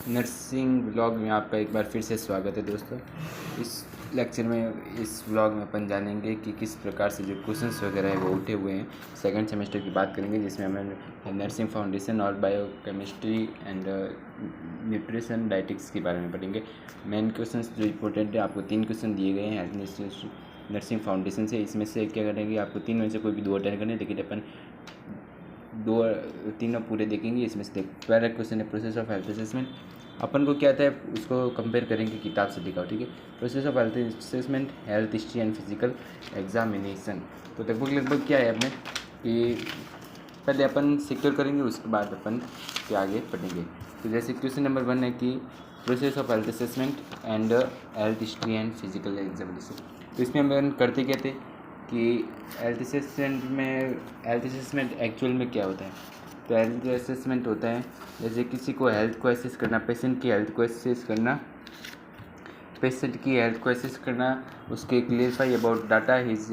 Nursing vlog में आपका एक बार फिर से स्वागत है दोस्तों। इस लेक्चर में इस व्लॉग में अपन जानेंगे कि किस प्रकार से जो क्वेश्चंस वगैरह है वो उठे हुए हैं। सेकंड सेमेस्टर की बात करेंगे जिसमें हमें नर्सिंग फाउंडेशन और बायोकेमिस्ट्री एंड न्यूट्रिशन डाइटिक्स के बारे में पढ़ेंगे। मेन क्वेश्चंस जो इंपॉर्टेंट है, आपको 3 क्वेश्चन दिए गए हैं नर्सिंग फाउंडेशन से। इसमें से क्या करेंगे, आपको 3 में से कोई भी 2 अटेंड करने, लेकिन अपन तीनों पूरे देखेंगे। इसमें से पहला क्वेश्चन है प्रोसेस ऑफ हेल्थ असेसमेंट। अपन को क्या आता है उसको कंपेयर करेंगे किताब से लिखा हो, ठीक है। Process of health assessment, health history and physical examination. तो लगभग क्या है अपने कि पहले अपन सिक्योर करेंगे, उसके बाद अपन के आगे पढ़ेंगे। तो जैसे क्वेश्चन नंबर 1 है कि process of health assessment and health history and physical examination. तो इसमें हम करते क्या थे कि हेल्थ असेसमेंट एक्चुअल में क्या होता है। तो हेल्थ असेसमेंट होता है जैसे किसी को हेल्थ को असेस करना, पेशेंट की हेल्थ को असेस करना, उसके clarify about data, his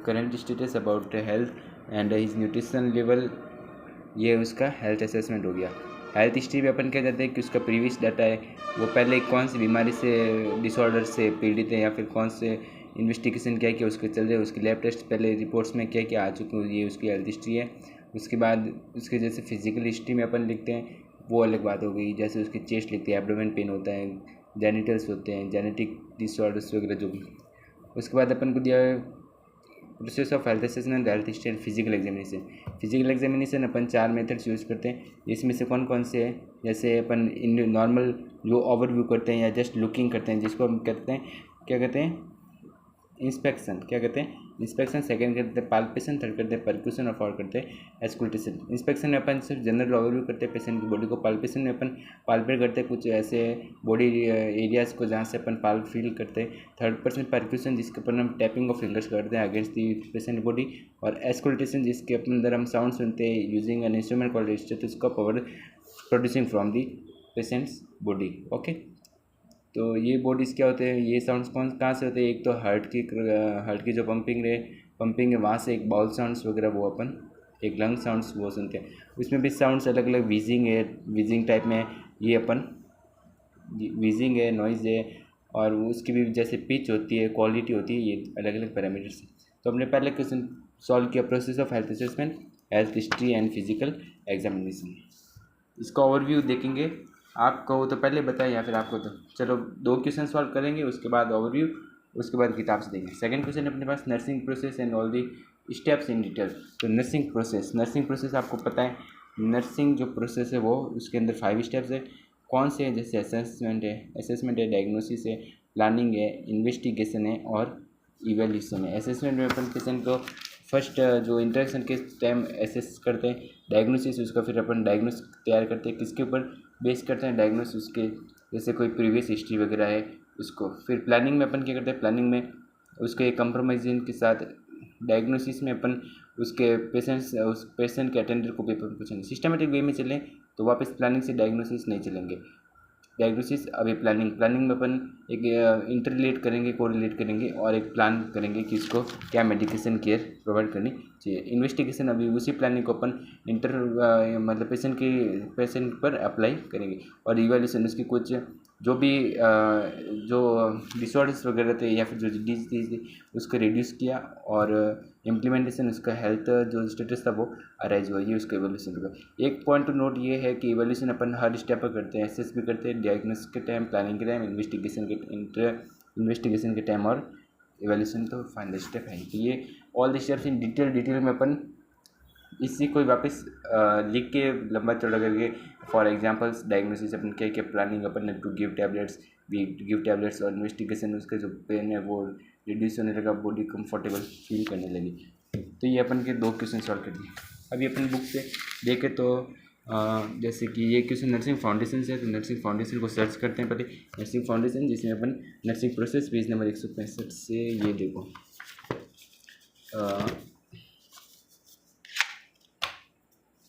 current status about health and his nutrition level. ये उसका हेल्थ असेसमेंट हो गया। हेल्थ हिस्ट्री में अपन क्या कहते हैं कि उसका प्रीवियस डाटा है, वो पहले कौन सी बीमारी से, डिसऑर्डर से पीड़ित है, या फिर कौन से इन्वेस्टिगेशन क्या क्या उसके चल रहे हैं, उसके लैब टेस्ट पहले रिपोर्ट्स में क्या क्या आ चुके हैं, ये उसकी हेल्थ हिस्ट्री है। उसके बाद उसके जैसे फिजिकल हिस्ट्री में अपन लिखते हैं, वो अलग बात हो गई। जैसे उसकी चेस्ट लिखते हैं, एब्डोमेन पेन होता है, जेनिटल्स होते हैं, जेनेटिक डिसऑर्डर्स वगैरह जो भी। उसके बाद अपन को दिया है process of health assessment, health history and physical examination. Physical examination upon 4 methods use करते हैं। इसमें से कौन कौन से हैं, जैसे अपन इन नॉर्मल जो ओवरव्यू करते हैं या जस्ट लुकिंग करते हैं, जिसको हम कहते हैं क्या कहते हैं इंस्पेक्शन। क्या कहते हैं इंस्पेक्शन। सेकंड करते हैं पाल्पेशन, थर्ड करते हैं परक्यूशन और फोर्थ करते हैं एस्कुल्टेशन। इंस्पेक्शन में अपन सिर्फ जनरल ओवरव्यू करते हैं पेशेंट की बॉडी को। पाल्पेशन में अपन पाल्पेट करते हैं कुछ ऐसे बॉडी एरियाज़ को जहाँ से अपन पाल्प फील करते हैं। थर्ड पर्सन परक्यूशन, जिसके ऊपर हम टैपिंग ऑफ फिंगर्स करते हैं अगेंस्ट दी पेशेंट बॉडी। और एस्कुल्टेशन, जिसके अंदर हम साउंड सुनते हैं using an instrument called stethoscope और producing from the patient's body. Okay, तो ये बॉडीज़ क्या होते हैं, ये साउंड्स कहाँ से होते हैं। एक तो हार्ट की जो पंपिंग है वहाँ से एक बाउल साउंड्स वगैरह वो अपन एक लंग साउंड्स वो सुनते हैं। उसमें भी साउंड्स अलग अलग वीजिंग है, वीजिंग टाइप में ये अपन वीजिंग है, नॉइज़ है, और उसकी भी जैसे पिच होती है, क्वालिटी होती है, ये अलग अलग पैरामीटर्स हैं। तो हमने पहले क्वेश्चन सॉल्व किया, process of health assessment, health history and physical examination. इसका ओवरव्यू देखेंगे। आप कहो तो पहले बताएं या फिर आपको, तो चलो 2 क्वेश्चन सॉल्व करेंगे, उसके बाद ओवरव्यू, उसके बाद किताब से देंगे। सेकंड क्वेश्चन अपने पास nursing process and all the steps in detail. तो नर्सिंग प्रोसेस आपको पता है, नर्सिंग जो प्रोसेस है वो उसके अंदर 5 स्टेप्स है। कौन से हैं, जैसे असेसमेंट है, डायग्नोसिस है, प्लानिंग है, इन्वेस्टिगेशन है और इवेल्यूशन है। असेसमेंट में अपन पेशेंट को फर्स्ट जो इंटरेक्शन के टाइम एसेस करते हैं। डायग्नोसिस, उसका फिर अपन डायग्नोस तैयार करते हैं, किसके ऊपर बेस करते हैं डायग्नोस, उसके जैसे कोई प्रीवियस हिस्ट्री वगैरह है उसको। फिर प्लानिंग में अपन क्या करते हैं, प्लानिंग में उसके कंप्रोमाइजेशन के साथ डायग्नोसिस में अपन उस पेशेंट के अटेंडर को पेपर पूछेंगे। सिस्टमेटिक वे में चलें तो वापस प्लानिंग से डायग्नोसिस नहीं चलेंगे। डायग्नोसिस अभी प्लानिंग में अपन एक इंटरलेट करेंगे, कोरिलेट करेंगे और एक प्लान करेंगे कि इसको क्या मेडिकेशन केयर प्रोवाइड करनी चाहिए। इन्वेस्टिगेशन अभी उसी प्लानिंग को अपन मतलब पेशेंट पर अप्लाई करेंगे। और इवैल्यूएशन उसकी कुछ जो भी जो डिसऑर्डर्स वगैरह थे या फिर जो डिजीज थी उसको रिड्यूस किया, और इम्प्लीमेंटेशन उसका हेल्थ जो स्टेटस था वो अराइज हुआ, ये उसका इवोल्यूशन होगा। एक पॉइंट टू नोट ये है कि इवोल्यूशन अपन हर स्टेप पर करते हैं, एसेस भी करते हैं, डायग्नोसिस के टाइम, प्लानिंग के टाइम, इन्वेस्टिगेशन के टाइम, और इवोल्यूशन तो फाइनल स्टेप है। तो ये all the steps in detail में अपन इसी को वापस लिख के लंबा चौड़ा करके, फॉर एग्जांपल्स डायग्नोसिस अपन क्या क्या, प्लानिंग अपन ने टू गिव टैबलेट्स, और इन्वेस्टिगेशन उसका जो पेन है वो रिड्यूस होने लगा, बॉडी कंफर्टेबल फील करने लगी। तो ये अपन के 2 क्वेश्चन सॉल्व कर दिए। अभी अपन बुक से देखें तो जैसे कि ये क्वेश्चन नर्सिंग फाउंडेशन से है, तो नर्सिंग फाउंडेशन को सर्च करते हैं पहले। नर्सिंग फाउंडेशन जिसमें अपन नर्सिंग प्रोसेस पेज नंबर 165 से, ये देखो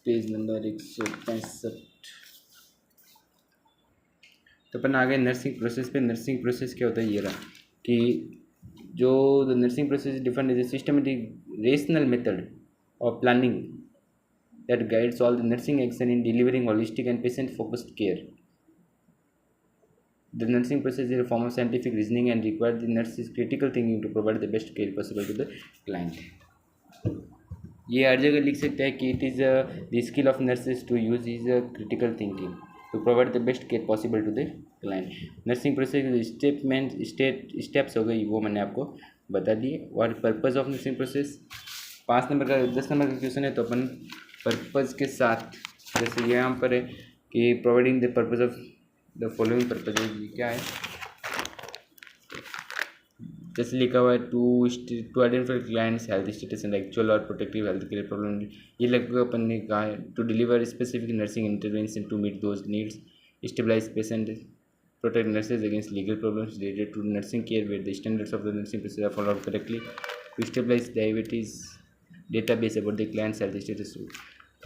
पेज नंबर 165। तो अपन आ गए नर्सिंग प्रोसेस पे। नर्सिंग प्रोसेस क्या होता है, ये रहा कि जो the nursing process defined as a systematic rational method of planning that guides all the nursing action in delivering holistic and patient focused care. The nursing process is a form of scientific reasoning and requires the nurse's critical thinking to provide the best care possible to the client. ये हर जगह लिख सकते हैं कि it is the skill of nurses to use is critical thinking to provide the best care possible to the client. Nursing process steps हो गई वो मैंने आपको बता दिए। और purpose of nursing process 10 number का क्वेश्चन है, तो अपन पर्पज़ के साथ जैसे यहाँ पर है कि providing the purpose of the following purpose क्या है, जैसे लिखा हुआ है to identify clients health status and actual और प्रोटेक्टिव हेल्थ केयर प्रॉब्लम। ये लगभग अपन ने कहा है to deliver specific nursing intervention to meet those needs, stabilize patient, protect nurses against legal problems related to nursing care where the standards of the nursing process are followed correctly, to stabilize diabetes database about the clients health status.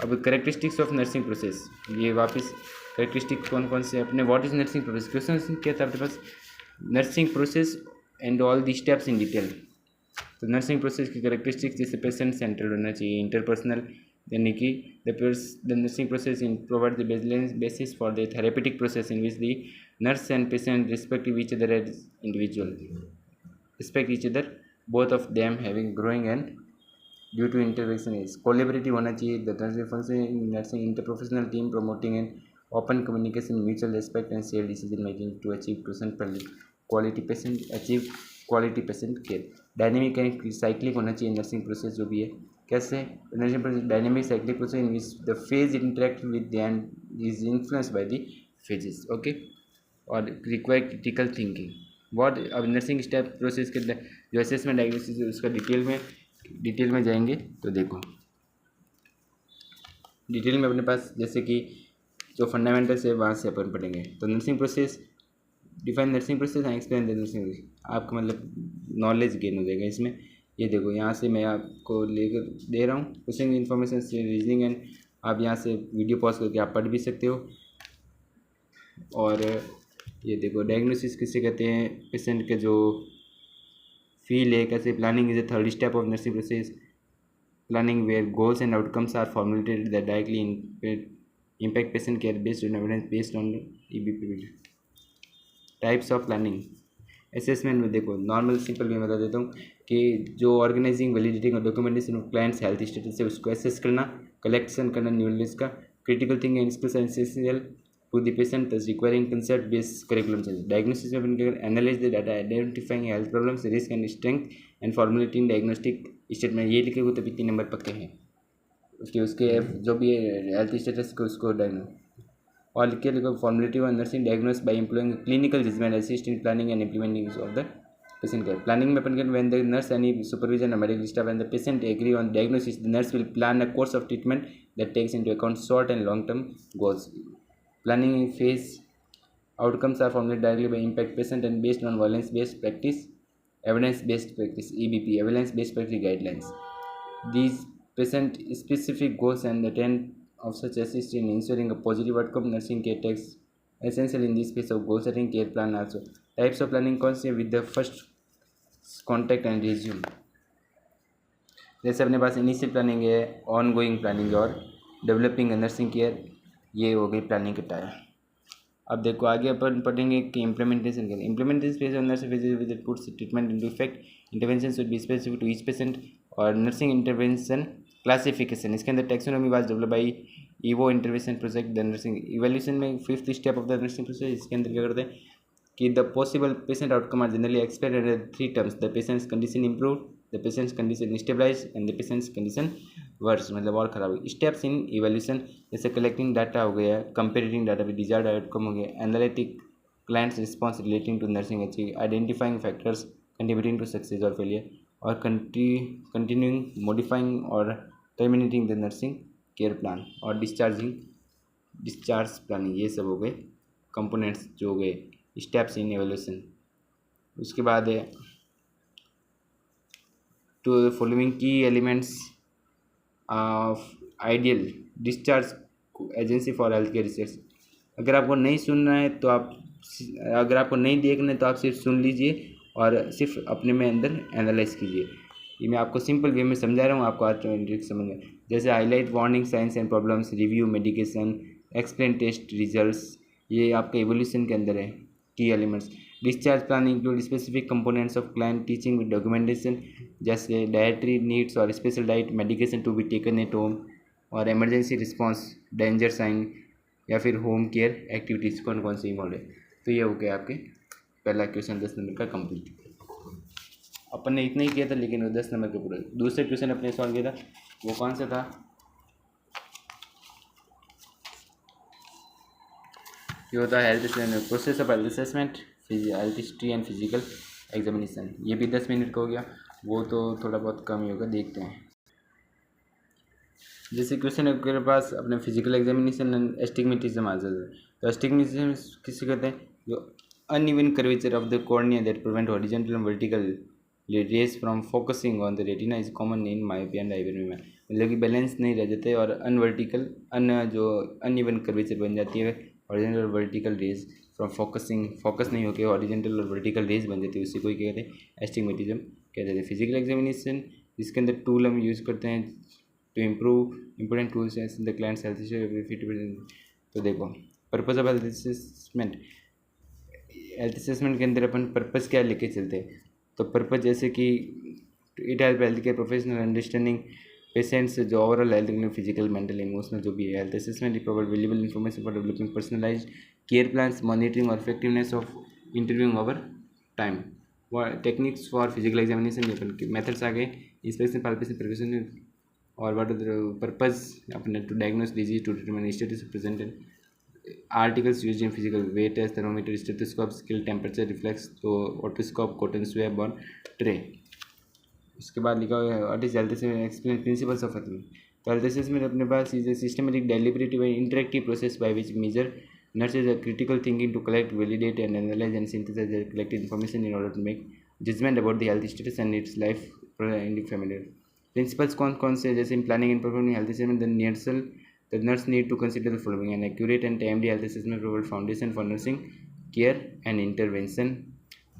अब characteristics of nursing process, ये वापस characteristic कौन कौन से अपने what is nursing process, question क्या था आपके पास, nursing process and all the steps in detail. तो नर्सिंग प्रोसेस की करेक्टरिस्टिक्स जैसे पेशेंट सेंट्रल होना चाहिए, इंटरपर्सनल, यानी कि the nursing process in provide the basis for the therapeutic process in which the nurse and patient respective each other as individual, respect each other, both of them having growing and due to interaction is collaborative होना चाहिए। The nursing function in nursing interprofessional team promoting and open communication, mutual respect and shared decision making to achieve quality patient care। Dynamic and cyclic होना चाहिए nursing process जो भी है। कैसे nursing process dynamic cyclic process in which the phase interact with and is influenced by the phases, okay. और require critical thinking बहुत। अब nursing step process के जो असेसमेंट डायग्नोसिस है उसका डिटेल में जाएंगे। तो देखो डिटेल में अपने पास जैसे कि जो फंडामेंटल्स है वहाँ से अपन पढ़ेंगे। तो nursing process, define nursing process and explain the nursing process, आपका मतलब नॉलेज गेन हो जाएगा इसमें। ये देखो यहाँ से मैं आपको लेकर दे रहा हूँ क्वेश्चन इन्फॉर्मेशन से रीजनिंग एंड आप यहाँ से वीडियो पॉज करके आप पढ़ भी सकते हो। और ये देखो डायग्नोसिस किसे कहते हैं, पेशेंट के जो फील है कैसे, planning is the third step of nursing process, planning where goals and outcomes are formulated that directly impact patient care based on evidence based on EBP। Types of planning assessment में देखो normal simple भी बता देता हूँ कि जो organising validating और documentation of client's health status है उसको एसेस करना, कलेक्शन करना न्यूलेज का, critical thinking and skills essential to the patient thus requiring concept based curriculum चाहिए। डायग्नोसिस में अपन analyse the data, identifying health problems, risk and strength and formulating diagnostic statement. ये लिखे हुए तो भी 3 नंबर पक्के हैं उसके जो भी हेल्थ स्टेटस को उसको और लिख के लिखो फॉर्मुलेटिव और nursing diagnose by employing clinical judgement assist in planning and implementing of the patient care. Planning में अपन के when the nurse any supervision और medical staff and the patient agree on diagnosis the nurse will plan a course of treatment that takes into account short and long term goals. Planning phase outcomes are formulated directly by impact patient and based on violence based practice, evidence based practice EBP, evidence based practice guidelines। These patient specific goals and the intent of such assist in ensuring a positive outcome। Nursing care takes essential in this phase of goal setting care plan also। Types of planning कौन से, with the first contact and resume। जैसे अपने पास initial planning है, on going planning और developing nursing care, ये हो गई planning के टाइम। अब देखो आगे अपन पढ़ेंगे कि इम्प्लीमेंटेशन करें। Implementation phase of nursing with puts treatment into effect, intervention should be specific to each patient. और नर्सिंग इंटरवेंशन क्लासिफिकेशन, इसके अंदर taxonomy was develop by Iowa intervention project. The nursing evaluation में 5th step of the nursing process, इसके अंदर क्या करते हैं कि the possible patient outcome are generally explained in 3 terms, the patients condition improve, the patients condition stabilize and the patients condition worse, मतलब और खराब हुई। स्टेप्स इन इवैल्यूएशन जैसे कलेक्टिंग डाटा हो गया, comparing data with desired outcome हो गया, analytic clients response relating to nursing achieve, identifying factors contributing to success और फेलियर, और कंटिन्यूइंग मॉडिफाइंग और terminating the nursing care plan, और डिस्चार्ज प्लानिंग। ये सब हो गए कंपोनेंट्स जो हो गए स्टेप्स इन एवोल्यूशन। उसके बाद है टू फॉलोइंग की elements of ideal discharge agency for health care research. अगर आपको नहीं सुनना है तो अगर आपको नहीं देखना है तो आप सिर्फ सुन लीजिए और सिर्फ अपने में अंदर एनालाइज कीजिए। ये मैं आपको सिंपल वे में समझा रहा हूँ, आपको ऑटोमेटिक समझ में। जैसे highlight warning signs and problems, review medication, explain test results, ये आपका एवोल्यूशन के अंदर है। key elements. Discharge plan include specific components of client teaching with documentation, जैसे dietary needs और special diet, medication to be taken at home, और emergency response, danger sign, या फिर होम केयर एक्टिविटीज़ कौन कौन से इन्वॉल्व है। तो ये हो गया आपके पहला क्वेश्चन 10 नंबर का कंप्लीट। अपन ने इतना ही किया था, लेकिन वो 10 नंबर का पूरा। दूसरा क्वेश्चन अपने सॉल्व किया था, वो कौन सा था? ये होता है health process of health assessment, health history and physical examination. ये भी 10 मिनट का हो गया, वो तो थोड़ा बहुत कम ही होगा, देखते हैं। जैसे क्वेश्चन है आपके पास अपने फिजिकल एग्जामिनेशन एंड एस्टिग्मेटिज्म आ जाता है। तो एस्टिग्मेटिज्म किसे कहते हैं? जो uneven curvature of the cornea that prevent horizontal and vertical rays from focusing on the retina is common in myopia and hypermetropia. मतलब कि बैलेंस नहीं रह जाते और अनवर्टिकल जो अनइवन कर्वेचर बन जाती है, हॉरिजॉन्टल और वर्टिकल रेज फ्रॉम फोकस नहीं होकर हॉरिजॉन्टल और वर्टिकल रेज बन जाती है, उसी को कहते हैं एस्टिग्मेटिज्म कहते हैं। फिजिकल एग्जामिनेशन इसके अंदर टूल हम यूज़ करते हैं to improve important tools in the clients health. तो देखो पर्पज़ ऑफ हेल्थ असेसमेंट के अंदर अपन पर्पज़ क्या लेके चलते हैं? तो पर्पज़ जैसे कि it help health care professional understanding patient's जो overall health physical mental emotional जो भी है। Health assessment provide valuable information for developing personalised care plans, monitoring और effectiveness of interviewing over time. Techniques for physical examination अपन methods आ गए, inspection, palpation, percussion, और what is the purpose अपने to diagnose disease, to determine status present articles used in physical weight test, thermometer, stethoscope, skill, temperature, reflex, तो otoscope, cotton swab और tray. उसके बाद लिखा हुआ है what is health assessment, explain principles of health. तो health assessment अपने पास is a systematic, deliberative and interactive process by which measure nurses a critical thinking to collect, validate and analyze and synthesize the collected information in order to make judgment about the health status and its life in the family. Principles कौन से? जैसे in planning and performing health assessment, the nurse need to consider the following: an accurate and timely health assessment provide foundation for nursing care and intervention।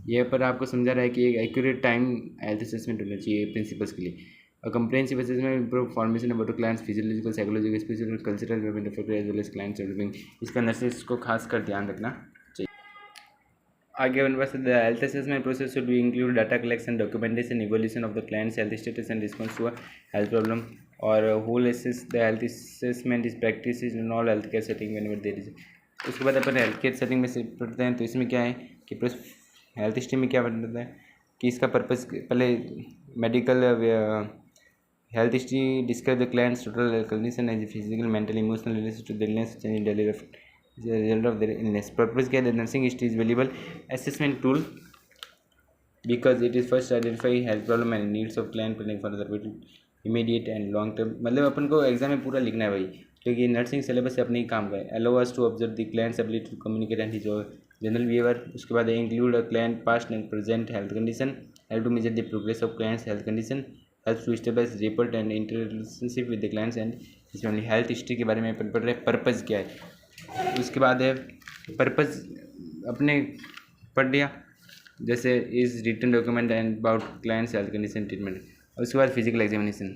ये पर आपको समझा रहा है कि एक एक्यूरेट टाइम हेल्थ असेसमेंट होना चाहिए प्रिंसिपल्स के लिए। A comprehensive assessment improve formation about the client's physiological, psychological, spiritual, cultural development as well as client's well-being। इसका नर्सेस को खास कर ध्यान रखना चाहिए। आगे one pass the health assessment process should be include data collection, documentation, evolution of the clients health status and response to health problem, और whole assess the health assessment is practice in all health care setting whenever there is. उसके बाद अपन health care setting में से पढ़ते हैं। तो इसमें क्या है कि हेल्थ हिस्ट्री में क्या बताता है कि इसका पर्पज़ पहले medical health history describe the client's total health condition as physical, mental, emotional related to the illness, change in daily life as a result of their illness। Purpose क्या है? The nursing history is valuable assessment tool because it is first identify health problem and needs of client planning for the immediate and long term। मतलब अपन को exam में पूरा लिखना है भाई, क्योंकि नर्सिंग सिलेबस से अपने ही काम का है। allow us to observe the client's ability to communicate and his general behavior। उसके बाद include a client past and present health condition, help to measure the progress of client's health condition, help to stabilise report and interrelationship with the clients and इसमें only health history के बारे में अपन पढ़ रहे हैं। Purpose क्या है? उसके बाद है पर्पज़ अपने पढ़ लिया, जैसे is written document and about client's health condition treatment. उसके बाद फिजिकल एग्जामिनेशन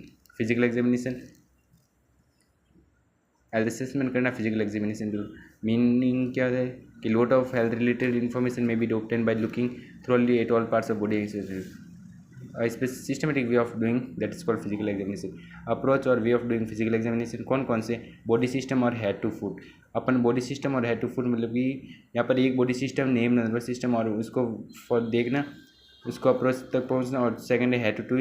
हेल्थ असेसमेंट करना। फिजिकल एग्जामिनेशन मीनिंग क्या है कि lot of health related information में be obtain by looking thoroughly at all parts of body. Systematic way of doing that is called physical examination. Approach और way of doing physical examination कौन कौन से? Body system और head to foot. अपन body system और head to foot मतलब कि यहाँ पर एक body system, name, nervous system, और उसको फॉर देखना, उसको अप्रोच तक पहुँचना, और सेकंड है हेड टू टू,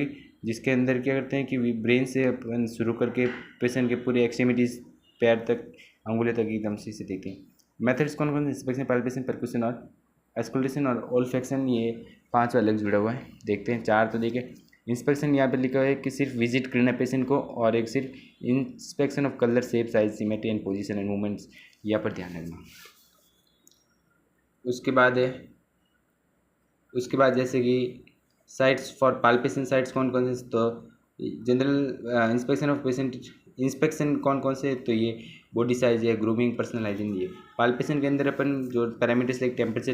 जिसके अंदर क्या करते हैं कि ब्रेन से अपन शुरू करके पेशेंट के पूरे एक्सट्रीमिटीज़, पैर तक, अंगुले तक एकदम से देखते हैं। मेथड्स कौन कौन से? इंस्पेक्शन, पाल्पेशन, परक्यूशन और एस्कुलेशन और ओल्फैक्शन। ये 5 अलग जुड़ा हुआ है, देखते हैं। 4 तो देखे। इंस्पेक्शन यहाँ पे लिखा हुआ है कि सिर्फ विजिट करना पेशेंट को, और एक सिर्फ inspection of colour, shape, size, symmetry and position and movements, यहाँ पर ध्यान रखना। उसके बाद जैसे कि साइट्स फॉर पाल्पेशन, साइट्स कौन कौन से? तो general inspection of patient, inspection कौन कौन से? तो ये बॉडी साइज है, ग्रूमिंग, पर्सनल हाइजीन। ये पाल्पेशन के अंदर अपन जो parameters like temperature,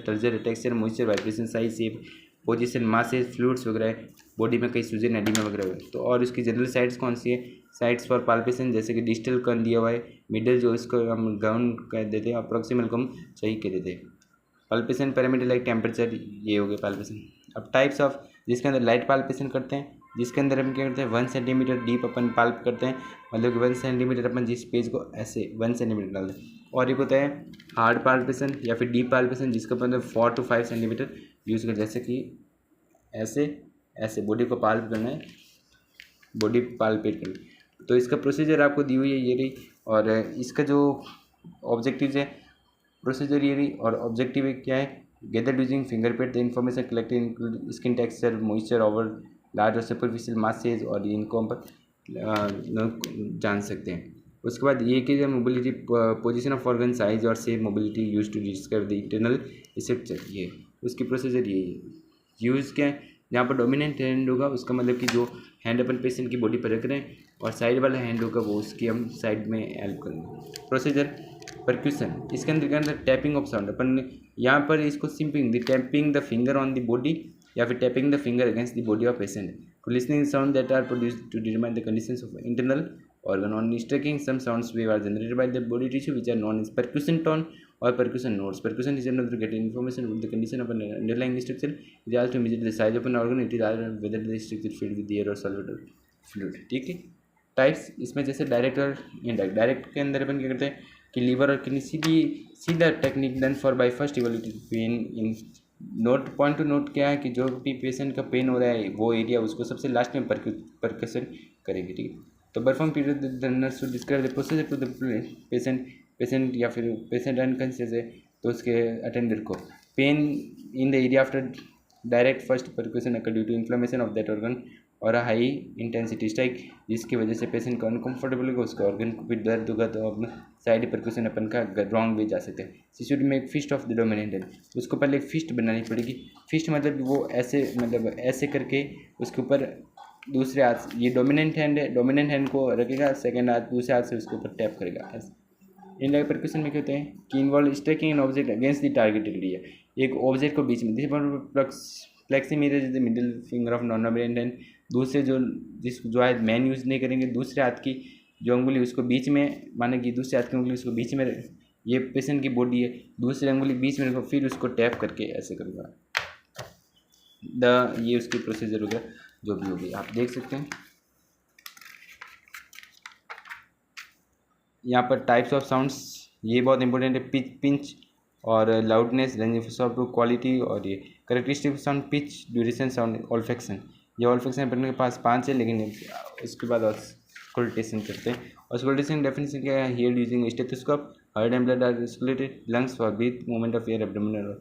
turgor, texture, moisture, vibration, size, shape, position, masses, fluids वगैरह, बॉडी में कई सूजन, एडिमा वगैरह। तो और इसकी जनरल साइट्स कौन सी है? साइट्स फॉर पाल्पेशन जैसे कि डिस्टल कौन दिया हुआ है, मिडल जो इसको हम गाउन कह देते हैं, और प्रॉक्सिमल को हम सही कह देते हैं। पाल्पेशन पैरामीटर लाइक टेम्परेचर, ये हो गया पाल्पेशन। अब टाइप्स ऑफ, जिसके अंदर लाइट पाल्पेशन करते हैं, जिसके अंदर हम क्या करते हैं 1 सेंटीमीटर डीप अपन पाल्प करते हैं, मतलब कि 1 सेंटीमीटर अपन जिस पेज को ऐसे 1 सेंटीमीटर डाल दें। और एक होता है हार्ड पाल्पेशन या फिर डीप पाल्पेशन, जिसके अपन 4 to 5 सेंटीमीटर यूज़ कर, जैसे कि ऐसे ऐसे बॉडी को पाल्प करना है, बॉडी पाल्पेट करनी। तो इसका प्रोसीजर आपको दी हुई है ये रही, और इसका जो ऑब्जेक्टिव है, प्रोसीजर ये रही, और ऑब्जेक्टिव क्या है, gather using fingerprint the information collected include skin texture, moisture over large और सुपरफिशियल मासेज, और इनको हम जान सकते हैं। उसके बाद ये कि mobility, position of organ, size और shape, mobility use to discover the internal structure, ये उसकी प्रोसीजर ये है। यूज़ क्या है, जहाँ पर डोमिनेंट हैंड होगा उसका मतलब कि जो हैंड अपन पेशेंट की बॉडी पर रख रहे हैं, और साइड वाला हैंड होगा वो उसकी हम साइड में हेल्प करेंगे। प्रोसीजर परक्यूशन, इसके अंदर क्या अंदर टैपिंग ऑफ साउंड, अपन यहाँ पर इसको simping the tapping the finger on the body या फिर tapping the finger against the body of patient to listening sound that are produced to determine the conditions of internal organ. On striking, some sounds wave are generated by the body tissue which are known as percussion tone or percussion notes. Percussion is able to get information about the condition of an underlying structure. It is also measure the size of an organ. It is also whether the structure filled with air or solid fluid. ठीक है। Types इसमें जैसे direct और indirect. Direct के अंदर अपन क्या करते हैं कि लीवर और किडनी सीधा technique done for by first evaluative pain in note. Point to note क्या है कि जो भी पेशेंट का पेन हो रहा है वो एरिया उसको सबसे लास्ट में परकशन करेंगे, ठीक है। तो perform period the nurse to describe the procedure to the patient या फिर पेशेंट अनकॉन्शियस है तो उसके अटेंडर को pain in the area after direct first percussion occur due to inflammation of that organ और हाई इंटेंसिटी स्ट्राइक, जिसकी वजह से पेशेंट को अनकम्फर्टेबल होगा, उसका ऑर्गन को भी दर्द होगा, तो अपना साइड परक्यूशन अपन का रॉन्ग वे जा सकते हैं। She should make fist of the dominant hand, उसको पहले एक फिस्ट बनानी पड़ेगी। फिस्ट मतलब वो ऐसे, मतलब ऐसे करके उसके ऊपर दूसरे हाथ, ये डोमिनेंट हैंड है, डोमिनेंट हैंड को रखेगा, सेकेंड हाथ दूसरे हाथ से उसके ऊपर टैप करेगा। इनडायरेक्ट परक्यूशन में क्या होते हैं कि involve striking an object against the targeted area, एक ऑब्जेक्ट को बीच में, this flexometer is the middle finger of non dominant hand, दूसरे जो है मैन यूज़ नहीं करेंगे, दूसरे हाथ की जो अंगुली उसको बीच में, माने कि दूसरे हाथ की अंगुली उसको बीच में, ये पेशेंट की बॉडी है, दूसरी अंगुली बीच में रखो, फिर उसको टैप करके ऐसे करूँगा। ये उसकी प्रोसीजर हो गया, जो भी होगी आप देख सकते हैं। यहाँ पर टाइप्स ऑफ साउंड्स, ये बहुत इंपॉर्टेंट है, पिंच और लाउडनेस, रेंज ऑफ क्वालिटी, और ये characteristic sound, pitch, duration, sound, olfaction. ये ऑल्फेक्शन अपने के पास 5 है, लेकिन उसके बाद ऑस्कल्टेशन करते हैं। ऑस्कल्टेशन डेफिनेशन क्या है, hear using stethoscope, heart and blood are circulated, lungs for breath, movement of air, abdominal,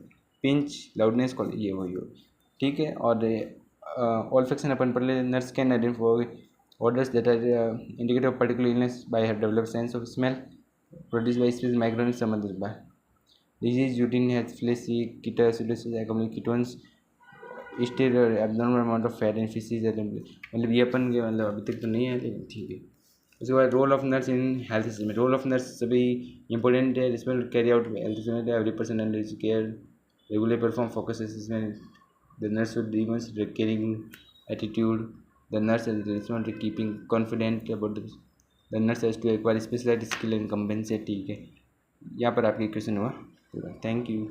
pinch, loudness, quality, ये वही हो, ठीक है। और ऑल्फेक्शन अपन पढ़ ले, nurse can identify orders that are indicative of particular illness by have developed sense of smell produced by species microorganisms some other by disease routine has fleshy ketoacidosis accumulated ketones ester abnormal amount of fat in feces, मतलब ये अपन के मतलब अभी तक तो नहीं है, लेकिन ठीक है। उसके बाद role of nurse in health system, role of nurse सभी इंपॉर्टेंट है, respond carry out health system, every person under his care regular perform focus assessment, the nurse should demonstrate caring attitude. The nurse is responsible to keeping confident about the nurse has to acquire specialized skill and compensate, ठीक है। यहाँ पर आपकी question हुआ पूरा। Thank you.